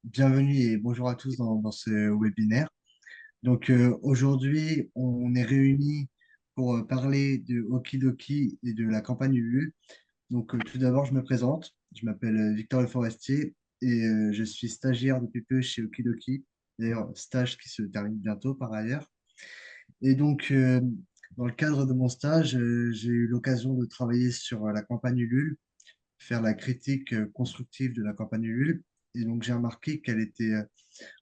Bienvenue et bonjour à tous dans ce webinaire. Aujourd'hui, on est réunis pour parler de Okidoki et de la campagne Ulule. Tout d'abord, je me présente. Je m'appelle Victor Le Forestier et je suis stagiaire depuis peu chez Okidoki. D'ailleurs, stage qui se termine bientôt par ailleurs. Et donc, euh, Dans le cadre de mon stage, j'ai eu l'occasion de travailler sur la campagne Ulule, faire la critique constructive de la campagne Ulule. Et donc, j'ai remarqué qu'elle était,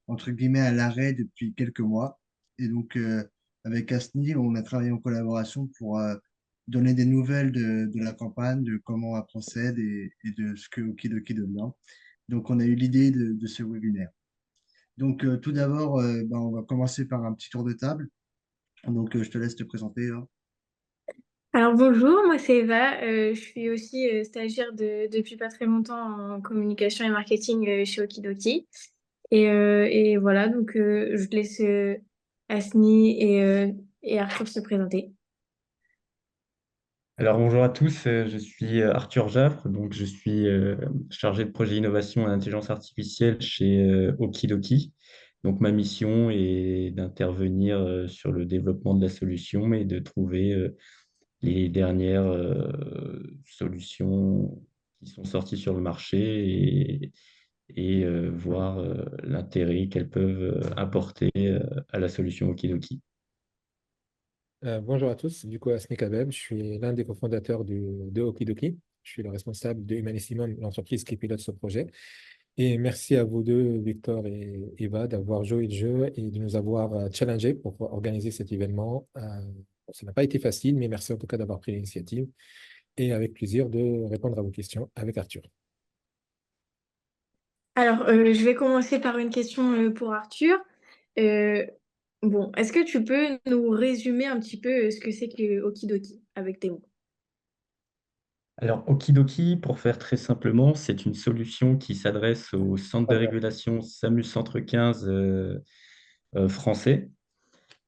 entre guillemets, à l'arrêt depuis quelques mois. Avec Asni, on a travaillé en collaboration pour donner des nouvelles de la campagne, de comment elle procède et de ce que Okidoki devient. Donc, on a eu l'idée de ce webinaire. Tout d'abord, on va commencer par un petit tour de table. Je te laisse te présenter, hein. Alors bonjour, moi c'est Eva. Je suis aussi stagiaire depuis pas très longtemps en communication et marketing chez Okidoki. Et voilà, je laisse Asni et Arthur se présenter. Alors bonjour à tous, je suis Arthur Jaffre, donc je suis chargé de projet innovation et intelligence artificielle chez Okidoki. Donc ma mission est d'intervenir sur le développement de la solution et de trouver les dernières solutions qui sont sorties sur le marché et voir l'intérêt qu'elles peuvent apporter à la solution Okidoki. Bonjour à tous, du coup, Asni Kabeb, je suis l'un des cofondateurs de Okidoki. Je suis le responsable de Humanissimum, l'entreprise qui pilote ce projet. Et merci à vous deux, Victor et Eva, d'avoir joué le jeu et de nous avoir challengé pour organiser cet événement. Ça n'a pas été facile, mais merci en tout cas d'avoir pris l'initiative et avec plaisir de répondre à vos questions avec Arthur. Je vais commencer par une question pour Arthur. Euh, Est-ce que tu peux nous résumer un petit peu ce que c'est que Okidoki avec tes mots? Alors, Okidoki, pour faire très simplement, c'est une solution qui s'adresse au centre de régulation SAMU Centre 15 français.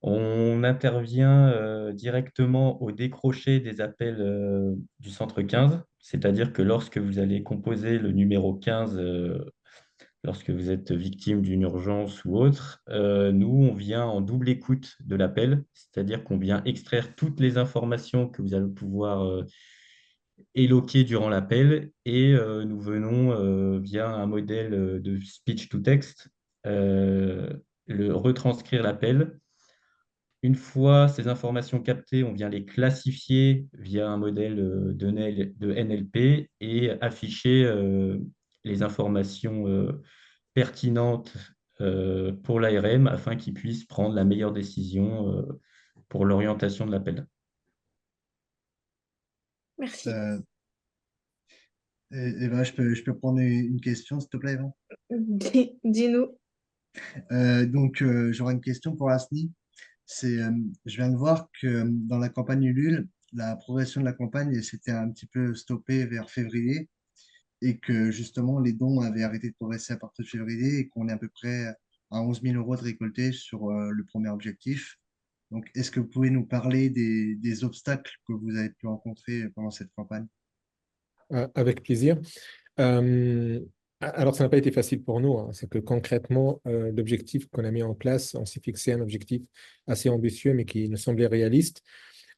On intervient directement au décroché des appels du centre 15, c'est-à-dire que lorsque vous allez composer le numéro 15, lorsque vous êtes victime d'une urgence ou autre, nous, on vient en double écoute de l'appel, c'est-à-dire qu'on vient extraire toutes les informations que vous allez pouvoir éloqué durant l'appel et nous venons via un modèle de speech to text euh, retranscrire l'appel. Une fois ces informations captées, on vient les classifier via un modèle de NLP et afficher les informations pertinentes pour l'ARM afin qu'il puisse prendre la meilleure décision pour l'orientation de l'appel. Merci. Euh, Eva, je peux prendre une question, s'il te plaît, Eva. Dis-nous. J'aurais une question pour Asni. Je viens de voir que dans la campagne Ulule, la progression de la campagne s'était un petit peu stoppée vers février et que justement les dons avaient arrêté de progresser à partir de février et qu'on est à peu près à 11 000 euros de récoltés sur le premier objectif. Donc, est-ce que vous pouvez nous parler des obstacles que vous avez pu rencontrer pendant cette campagne? Avec plaisir. Euh, alors, ça n'a pas été facile pour nous, hein. C'est que concrètement, l'objectif qu'on a mis en place, on s'est fixé un objectif assez ambitieux, mais qui nous semblait réaliste.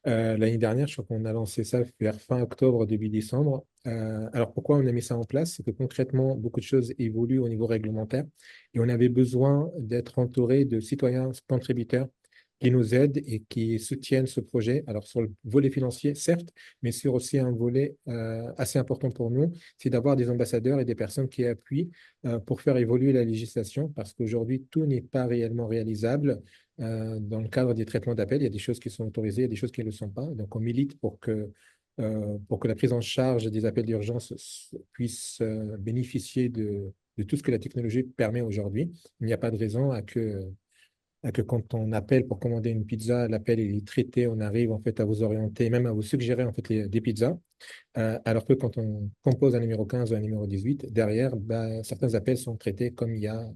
L'année dernière, je crois qu'on a lancé ça vers fin octobre, début décembre. Alors, pourquoi on a mis ça en place? C'est que concrètement, beaucoup de choses évoluent au niveau réglementaire et on avait besoin d'être entouré de citoyens contributeurs qui nous aident et qui soutiennent ce projet. Alors, sur le volet financier, certes, mais sur aussi un volet assez important pour nous, c'est d'avoir des ambassadeurs et des personnes qui appuient pour faire évoluer la législation, parce qu'aujourd'hui, tout n'est pas réellement réalisable dans le cadre des traitements d'appel. Il y a des choses qui sont autorisées, il y a des choses qui ne le sont pas. Donc, on milite pour que la prise en charge des appels d'urgence puisse bénéficier de tout ce que la technologie permet aujourd'hui. Il n'y a pas de raison à que quand on appelle pour commander une pizza, l'appel est traité, on arrive en fait à vous orienter, même à vous suggérer en fait des pizzas. Alors que quand on compose un numéro 15 ou un numéro 18, derrière, ben, certains appels sont traités comme il y a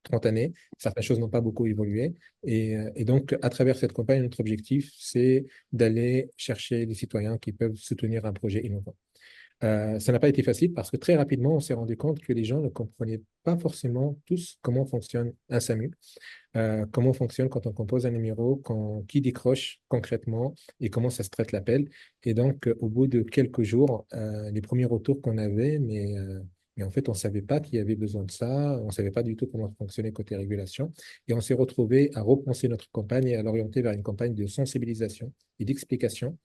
30 années. Certaines choses n'ont pas beaucoup évolué. Et donc, à travers cette campagne, notre objectif, c'est d'aller chercher des citoyens qui peuvent soutenir un projet innovant. Ça n'a pas été facile parce que très rapidement, on s'est rendu compte que les gens ne comprenaient pas forcément tous comment fonctionne un SAMU, comment fonctionne quand on compose un numéro, qui décroche concrètement et comment ça se traite l'appel. Et donc, au bout de quelques jours, les premiers retours qu'on avait, mais en fait, on ne savait pas qu'il y avait besoin de ça, on ne savait pas du tout comment fonctionnait côté régulation. Et on s'est retrouvé à repenser notre campagne et à l'orienter vers une campagne de sensibilisation et d'explication,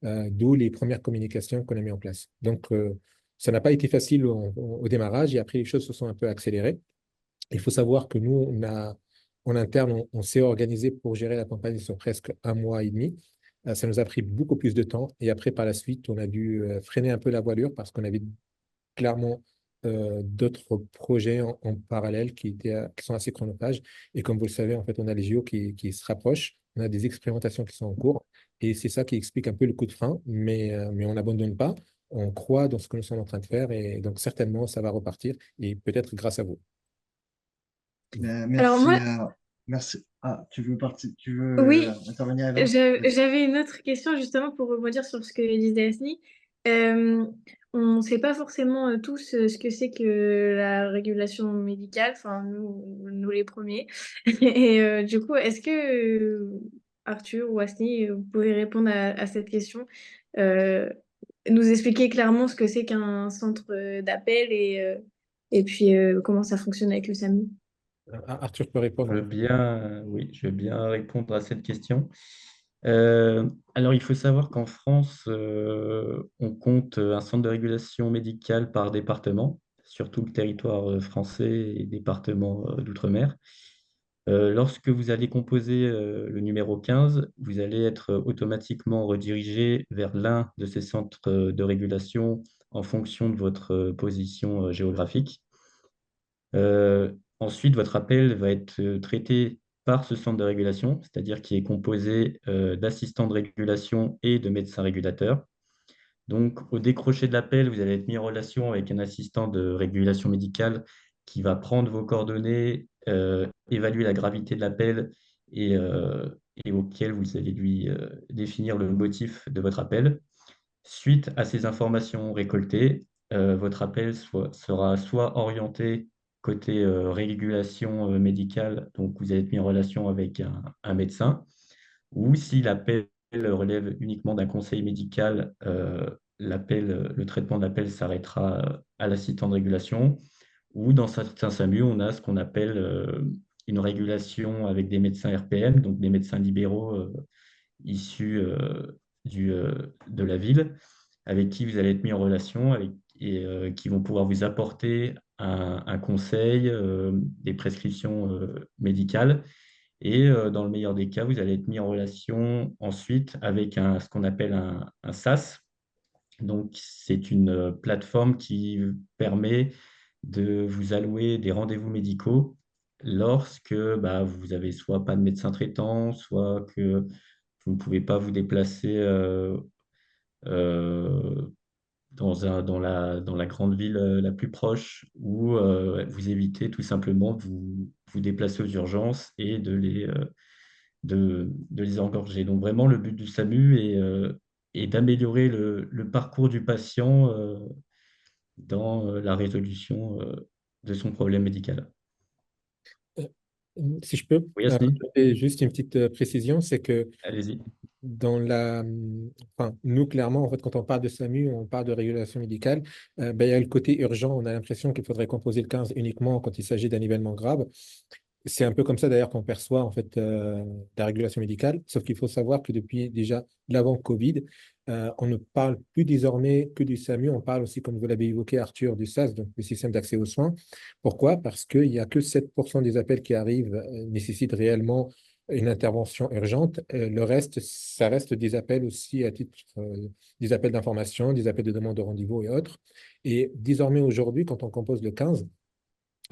d'où les premières communications qu'on a mis en place. Donc, ça n'a pas été facile au démarrage et après, les choses se sont un peu accélérées. Il faut savoir que nous, en interne, on s'est organisé pour gérer la campagne sur presque un mois et demi. Ça nous a pris beaucoup plus de temps. Et après, par la suite, on a dû freiner un peu la voilure parce qu'on avait clairement d'autres projets en parallèle qui sont assez chronophages. Et comme vous le savez, en fait, on a les JO qui se rapprochent. On a des expérimentations qui sont en cours. Et c'est ça qui explique un peu le coup de frein. Mais on n'abandonne pas. On croit dans ce que nous sommes en train de faire. Et donc, certainement, ça va repartir. Et peut-être grâce à vous. Alors Merci. moi, Merci. Ah, tu veux oui, intervenir, Eva? Vas-y. j'avais une autre question justement pour rebondir sur ce que disait Asni. Euh, on ne sait pas forcément tous ce que c'est que la régulation médicale, enfin nous les premiers. Et du coup, est-ce que Arthur ou Asni, vous pouvez répondre à cette question, euh, nous expliquer clairement ce que c'est qu'un centre d'appel et puis comment ça fonctionne avec le SAMU? Arthur peut répondre. Oui, je veux bien répondre à cette question. Alors, il faut savoir qu'en France, on compte un centre de régulation médicale par département, sur tout le territoire français et département d'outre-mer. Lorsque vous allez composer le numéro 15, vous allez être automatiquement redirigé vers l'un de ces centres de régulation en fonction de votre position géographique. Ensuite, votre appel va être traité par ce centre de régulation, c'est-à-dire qui est composé d'assistants de régulation et de médecins régulateurs. Donc, au décrocher de l'appel, vous allez être mis en relation avec un assistant de régulation médicale qui va prendre vos coordonnées, évaluer la gravité de l'appel et auquel vous allez lui définir le motif de votre appel. Suite à ces informations récoltées, votre appel sera soit orienté côté régulation médicale, donc vous allez être mis en relation avec un médecin, ou si l'appel relève uniquement d'un conseil médical, le traitement de l'appel s'arrêtera à l'assistant de régulation, ou dans certains SAMU, on a ce qu'on appelle une régulation avec des médecins RPM, donc des médecins libéraux issus de la ville, avec qui vous allez être mis en relation et qui vont pouvoir vous apporter un conseil, des prescriptions médicales. Et dans le meilleur des cas, vous allez être mis en relation ensuite avec ce qu'on appelle un SAS. Donc, c'est une plateforme qui permet de vous allouer des rendez-vous médicaux lorsque vous avez soit pas de médecin traitant, soit que vous ne pouvez pas vous déplacer euh, dans la grande ville la plus proche, ou vous évitez tout simplement de vous déplacer aux urgences et de les engorger. Donc vraiment, le but du SAMU est d'améliorer le parcours du patient dans la résolution de son problème médical. Euh, Si je peux, Oui, Asni, et juste une petite précision, c'est que allez-y. enfin, nous, clairement, en fait, quand on parle de SAMU, on parle de régulation médicale. Il y a le côté urgent. On a l'impression qu'il faudrait composer le 15 uniquement quand il s'agit d'un événement grave. C'est un peu comme ça d'ailleurs qu'on perçoit en fait la régulation médicale, sauf qu'il faut savoir que depuis déjà l'avant Covid, on ne parle plus désormais que du SAMU, on parle aussi, comme vous l'avez évoqué Arthur, du SAS, donc le système d'accès aux soins. Pourquoi? Parce qu'il n'y a que 7% des appels qui arrivent nécessitent réellement une intervention urgente. Le reste, ça reste des appels aussi à titre, des appels d'information, des appels de demande de rendez-vous et autres. Et désormais aujourd'hui, quand on compose le 15,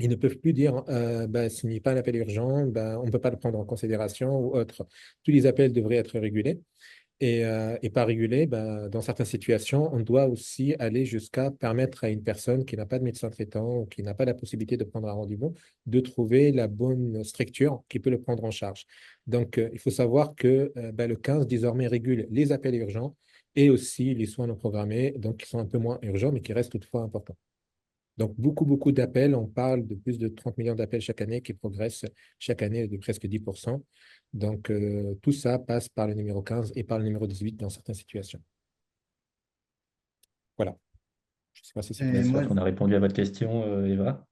ils ne peuvent plus dire ce n'est pas un appel urgent, on ne peut pas le prendre en considération ou autre. Tous les appels devraient être régulés. Et pas régulés, dans certaines situations, on doit aussi aller jusqu'à permettre à une personne qui n'a pas de médecin traitant ou qui n'a pas la possibilité de prendre un rendez-vous de trouver la bonne structure qui peut le prendre en charge. Donc, il faut savoir que le 15 désormais régule les appels urgents et aussi les soins non programmés, donc qui sont un peu moins urgents, mais qui restent toutefois importants. Donc, beaucoup, beaucoup d'appels. On parle de plus de 30 millions d'appels chaque année qui progressent chaque année de presque 10%. Donc, tout ça passe par le numéro 15 et par le numéro 18 dans certaines situations. Voilà. Je ne sais pas si c'est Et clair. J'espère moi, qu'on a répondu à votre question, Eva.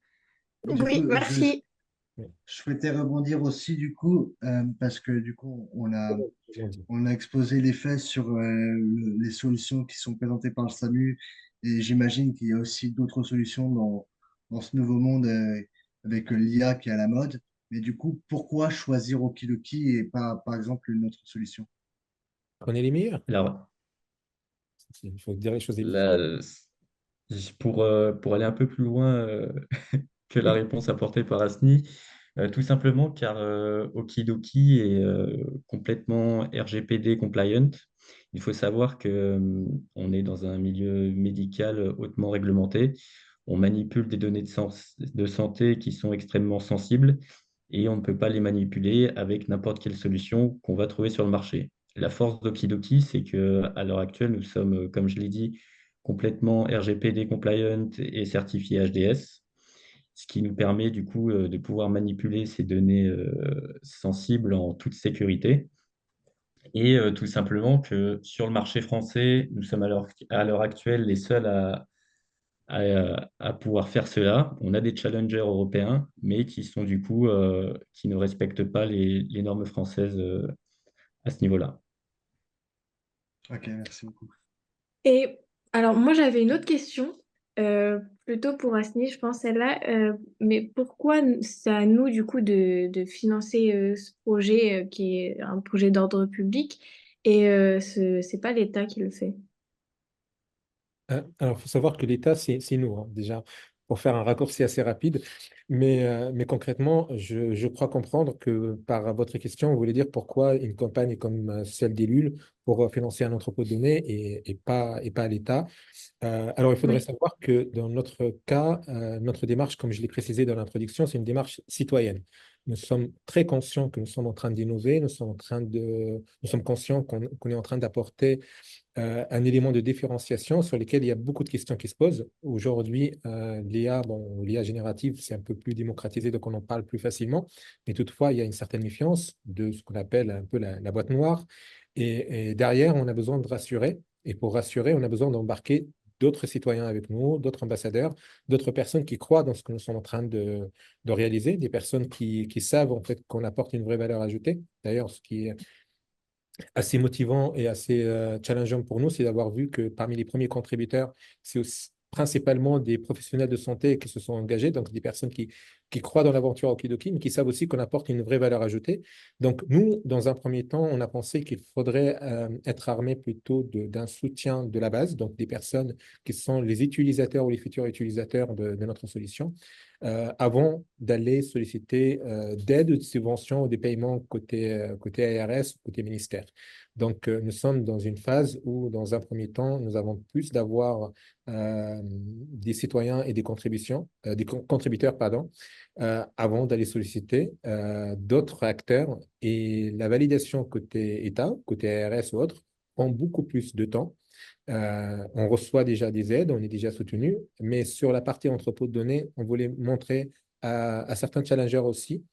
du Oui, coup, merci. Oui. je souhaitais rebondir aussi, du coup, parce que du coup, on a exposé les faits sur les solutions qui sont présentées par le SAMU, et j'imagine qu'il y a aussi d'autres solutions dans ce nouveau monde avec l'IA qui est à la mode. Mais du coup, pourquoi choisir Okidoki et pas, par exemple, une autre solution? Prenez les meilleurs. Alors, Il faut dire les choses là, différentes. pour aller un peu plus loin que la réponse apportée par Asni, tout simplement car Okidoki est complètement RGPD compliant. Il faut savoir que on est dans un milieu médical hautement réglementé. On manipule des données de santé qui sont extrêmement sensibles et on ne peut pas les manipuler avec n'importe quelle solution qu'on va trouver sur le marché. La force d'Okidoki, c'est que à l'heure actuelle, nous sommes, comme je l'ai dit, complètement RGPD compliant et certifié HDS, ce qui nous permet du coup de pouvoir manipuler ces données sensibles en toute sécurité. Et tout simplement que sur le marché français, nous sommes à l'heure actuelle les seuls à pouvoir faire cela. On a des challengers européens, mais qui sont du coup qui ne respectent pas les normes françaises à ce niveau-là. Ok, merci beaucoup. Et alors, moi, j'avais une autre question, plutôt pour Asni, je pense, celle-là. Mais pourquoi c'est à nous, du coup, de financer ce projet qui est un projet d'ordre public et c'est pas l'État qui le fait? Alors, il faut savoir que l'État, c'est nous, hein, déjà, pour faire un raccourci assez rapide. Mais concrètement, je crois comprendre que par votre question, vous voulez dire pourquoi une campagne comme celle d'Elul pour financer un entrepôt de données et pas l'État. Alors, il faudrait Oui, savoir que dans notre cas, notre démarche, comme je l'ai précisé dans l'introduction, c'est une démarche citoyenne. Nous sommes très conscients que nous sommes en train d'innover, nous sommes conscients qu'on est en train d'apporter un élément de différenciation sur lequel il y a beaucoup de questions qui se posent. Aujourd'hui, l'IA générative, c'est un peu plus démocratisé, donc on en parle plus facilement. Mais toutefois, il y a une certaine méfiance de ce qu'on appelle un peu la boîte noire. Et derrière, on a besoin de rassurer. Et pour rassurer, on a besoin d'embarquer d'autres citoyens avec nous, d'autres ambassadeurs, d'autres personnes qui croient dans ce que nous sommes en train de réaliser, des personnes qui savent en fait qu'on apporte une vraie valeur ajoutée. D'ailleurs, ce qui est assez motivant et assez challengeant pour nous, c'est d'avoir vu que parmi les premiers contributeurs, c'est aussi principalement des professionnels de santé qui se sont engagés, donc des personnes qui croient dans l'aventure Okidoki, mais qui savent aussi qu'on apporte une vraie valeur ajoutée. Donc nous, dans un premier temps, on a pensé qu'il faudrait être armé plutôt d'un soutien de la base, donc des personnes qui sont les utilisateurs ou les futurs utilisateurs de notre solution, avant d'aller solliciter d'aide, de subventions ou des paiements côté ARS, côté ministère. Donc, nous sommes dans une phase où, dans un premier temps, nous avons plus d'avoir des citoyens et des contributeurs, pardon, avant d'aller solliciter d'autres acteurs. Et la validation côté État, côté ARS ou autre, prend beaucoup plus de temps. On reçoit déjà des aides, on est déjà soutenu, mais sur la partie entrepôt de données, on voulait montrer à certains challengers aussi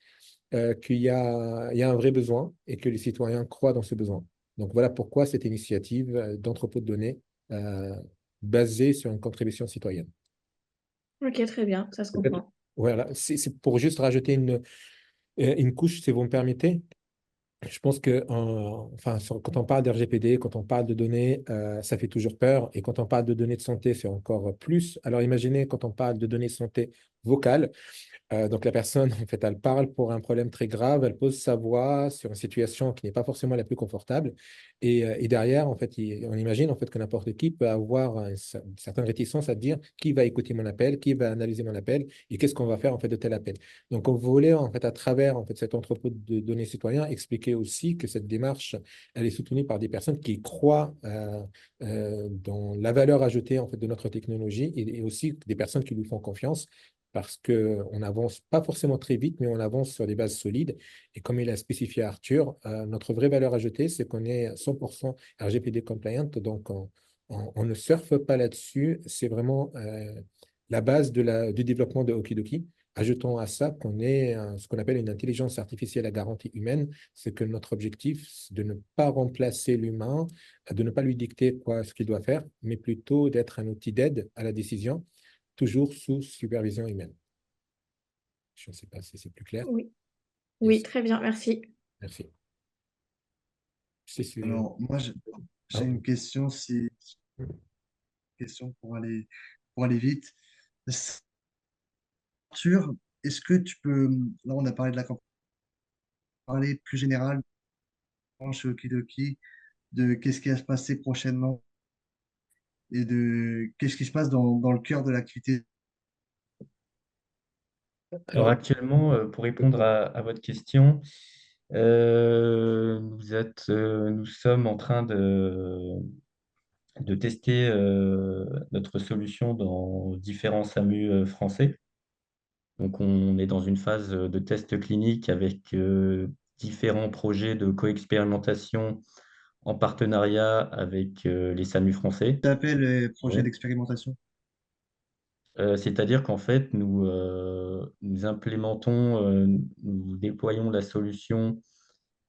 il y a un vrai besoin et que les citoyens croient dans ce besoin. Donc voilà pourquoi cette initiative d'entrepôt de données euh, basée sur une contribution citoyenne. ok, très bien, ça se Peut-être- comprend. Voilà, c'est pour juste rajouter une couche, si vous me permettez. Je pense que quand on parle d'RGPD, quand on parle de données, ça fait toujours peur. Et quand on parle de données de santé, c'est encore plus. Alors imaginez quand on parle de données de santé vocales, donc la personne, en fait, elle parle pour un problème très grave, elle pose sa voix sur une situation qui n'est pas forcément la plus confortable. Et derrière, en fait, on imagine en fait que n'importe qui peut avoir une certaine réticence à dire qui va écouter mon appel, qui va analyser mon appel et qu'est-ce qu'on va faire en fait de tel appel. Donc, on voulait en fait à travers en fait cet entrepôt de données citoyens expliquer aussi que cette démarche, elle est soutenue par des personnes qui croient dans la valeur ajoutée en fait de notre technologie et aussi des personnes qui lui font confiance parce qu'on n'avance pas forcément très vite, mais on avance sur des bases solides. Et comme il a spécifié Arthur, notre vraie valeur ajoutée, c'est qu'on est 100% RGPD compliant, donc on ne surfe pas là-dessus. C'est vraiment la base du développement de Okidoki. Ajoutons à ça qu'on est ce qu'on appelle une intelligence artificielle à garantie humaine, c'est que notre objectif, c'est de ne pas remplacer l'humain, de ne pas lui dicter ce qu'il doit faire, mais plutôt d'être un outil d'aide à la décision, toujours sous supervision humaine. Je ne sais pas si c'est plus clair. Oui, oui, Yes. très bien, merci. Merci. Alors, moi, Ah, j'ai une question, question pour aller vite. Arthur, est-ce que tu peux, là, on a parlé de la campagne, parler plus général chez Okidoki, de qu'est-ce qui va se passer prochainement et de qu'est-ce qui se passe dans le cœur de l'activité. Alors alors, actuellement, pour répondre à votre question, nous sommes en train de tester notre solution dans différents SAMU français. Donc, on est dans une phase de test clinique avec différents projets de co-expérimentation en partenariat avec les SAMU français. Tu appelles les projets Ouais. d'expérimentation? C'est-à-dire qu'en fait, nous implémentons, nous déployons la solution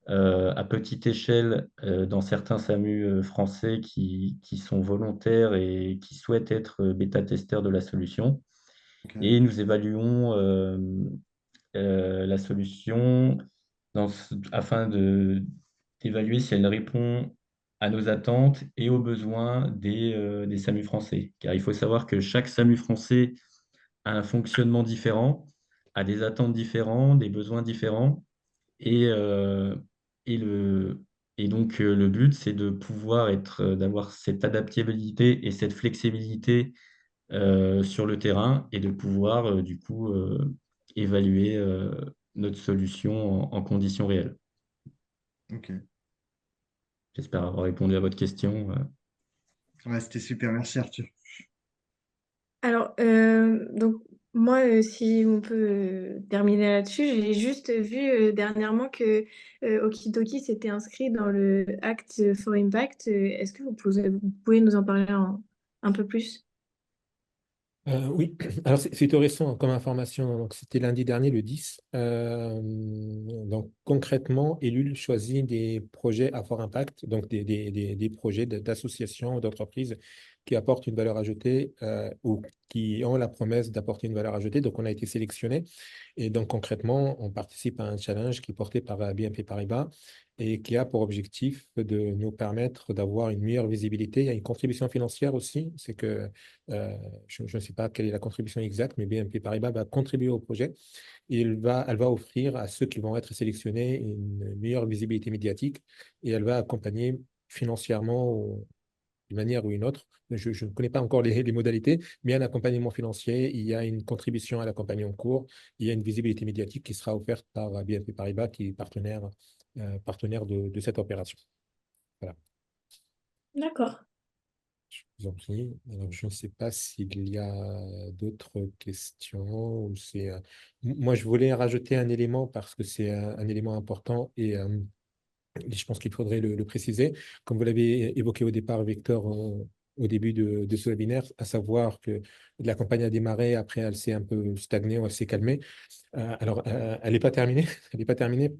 à petite échelle dans certains SAMU français qui sont volontaires et qui souhaitent être bêta-testeurs de la solution. Ok, Et nous évaluons la solution afin d'évaluer si elle répond à nos attentes et aux besoins des SAMU français. Car il faut savoir que chaque SAMU français a un fonctionnement différent, a des attentes différentes, des besoins différents. Et, euh, et, le, et donc, le but, c'est de pouvoir d'avoir cette adaptabilité et cette flexibilité sur le terrain et de pouvoir, du coup, évaluer notre solution en conditions réelles. ok. J'espère avoir répondu à votre question. Ouais, c'était super, merci Arthur. Alors, donc, moi, si on peut terminer là-dessus, j'ai juste vu dernièrement que Okidoki s'était inscrit dans le Act for Impact. Est-ce que vous pouvez nous en parler un peu plus? oui, alors c'est tout récent comme information. Donc, c'était lundi dernier, le 10. Donc, concrètement, Elul choisit des projets à fort impact, donc des projets d'associations, d'entreprises qui apportent une valeur ajoutée ou qui ont la promesse d'apporter une valeur ajoutée. Donc, on a été sélectionné. Et donc, concrètement, on participe à un challenge qui est porté par BNP Paribas et qui a pour objectif de nous permettre d'avoir une meilleure visibilité. Il y a une contribution financière aussi. C'est que je ne sais pas quelle est la contribution exacte, mais BNP Paribas va contribuer au projet et elle va offrir à ceux qui vont être sélectionnés une meilleure visibilité médiatique et elle va accompagner financièrement d'une manière ou une autre. Je ne connais pas encore les modalités, mais il y a un accompagnement financier, il y a une contribution à la campagne en cours, il y a une visibilité médiatique qui sera offerte par BNP Paribas, qui est partenaire de cette opération. Voilà, D'accord. je vous en prie. Alors, je ne sais pas s'il y a d'autres questions. Moi, je voulais rajouter un élément parce que c'est un élément important et je pense qu'il faudrait le préciser. Comme vous l'avez évoqué au départ, Victor, au début de ce webinaire, à savoir que la campagne a démarré, après elle s'est un peu stagnée, ou elle s'est calmée. Elle n'est pas terminée. Elle n'est pas terminée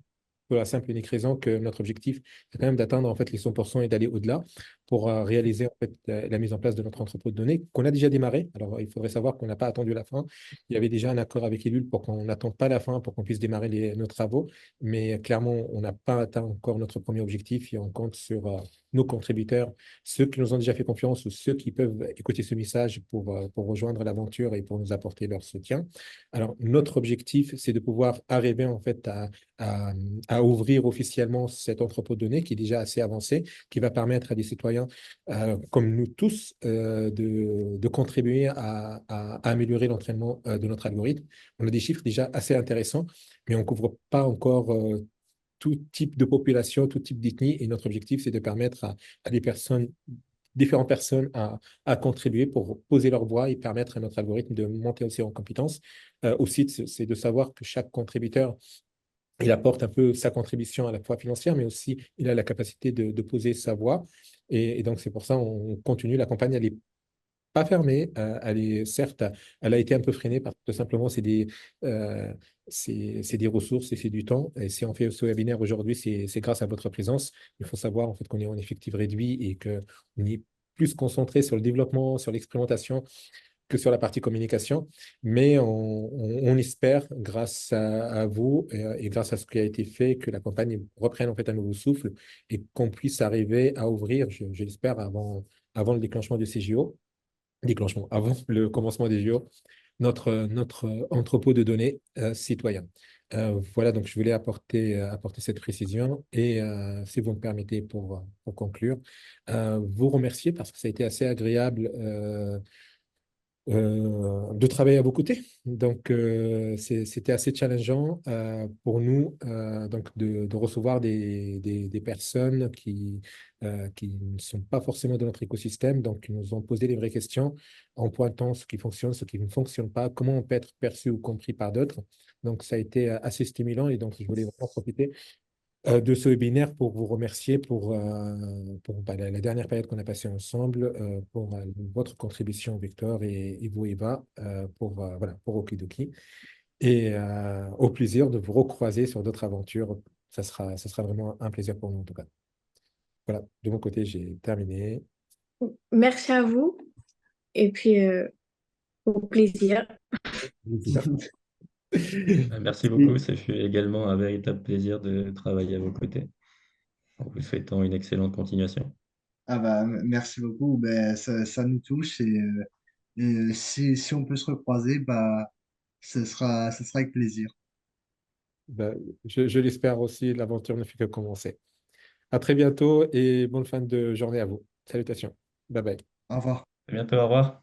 pour la simple et unique raison que notre objectif, c'est quand même d'atteindre en fait les 100% et d'aller au-delà pour réaliser en fait la mise en place de notre entrepôt de données qu'on a déjà démarré. Alors, il faudrait savoir qu'on n'a pas attendu la fin. Il y avait déjà un accord avec Elul pour qu'on n'attende pas la fin pour qu'on puisse démarrer nos travaux. Mais clairement, on n'a pas atteint encore notre premier objectif et on compte sur nos contributeurs, ceux qui nous ont déjà fait confiance ou ceux qui peuvent écouter ce message pour rejoindre l'aventure et pour nous apporter leur soutien. Alors, notre objectif, c'est de pouvoir arriver en fait à, à ouvrir officiellement cet entrepôt de données qui est déjà assez avancé, qui va permettre à des citoyens comme nous tous de contribuer à améliorer l'entraînement de notre algorithme. On a des chiffres déjà assez intéressants, mais on ne couvre pas encore tout type de population, tout type d'ethnie. Et notre objectif, c'est de permettre à des personnes différentes personnes à contribuer pour poser leur voix et permettre à notre algorithme de monter aussi en compétences. Aussi, c'est de savoir que chaque contributeur, il apporte un peu sa contribution à la fois financière, mais aussi il a la capacité de poser sa voix. Et donc, c'est pour ça qu'on continue. La campagne, elle n'est pas fermée. Elle est, certes, elle a été un peu freinée parce que tout simplement, euh, c'est des ressources et c'est du temps. Et si on fait ce webinaire aujourd'hui, c'est grâce à votre présence. Il faut savoir en fait qu'on est en effectif réduit et qu'on est plus concentré sur le développement, sur l'expérimentation que sur la partie communication. Mais on espère, grâce à vous et grâce à ce qui a été fait, que la campagne reprenne en fait un nouveau souffle et qu'on puisse arriver à ouvrir, je l'espère, avant le déclenchement du CJO, déclenchement, avant le commencement des JO, notre entrepôt de données citoyen. Voilà, donc je voulais apporter cette précision et si vous me permettez pour conclure, vous remercier parce que ça a été assez agréable de travailler à vos côtés. Donc, c'était assez challengeant pour nous donc de recevoir des personnes qui ne sont pas forcément de notre écosystème, donc qui nous ont posé des vraies questions en pointant ce qui fonctionne, ce qui ne fonctionne pas, comment on peut être perçu ou compris par d'autres. Donc, ça a été assez stimulant et donc je voulais vraiment profiter de ce webinaire pour vous remercier pour la dernière période qu'on a passée ensemble, pour votre contribution, Victor, et vous, Eva, voilà, pour Okidoki. Et au plaisir de vous recroiser sur d'autres aventures. Ça sera vraiment un plaisir pour nous, en tout cas. Voilà, de mon côté, j'ai terminé. Merci à vous et puis au plaisir. Merci beaucoup, ça fut également un véritable plaisir de travailler à vos côtés, en vous souhaitant une excellente continuation. Ah bah, merci beaucoup. Ben, ça nous touche et si on peut se recroiser, bah, ce sera avec plaisir. Ben, je l'espère aussi, l'aventure ne fait que commencer. À très bientôt et bonne fin de journée à vous. Salutations. Bye bye. Au revoir. À bientôt, au revoir.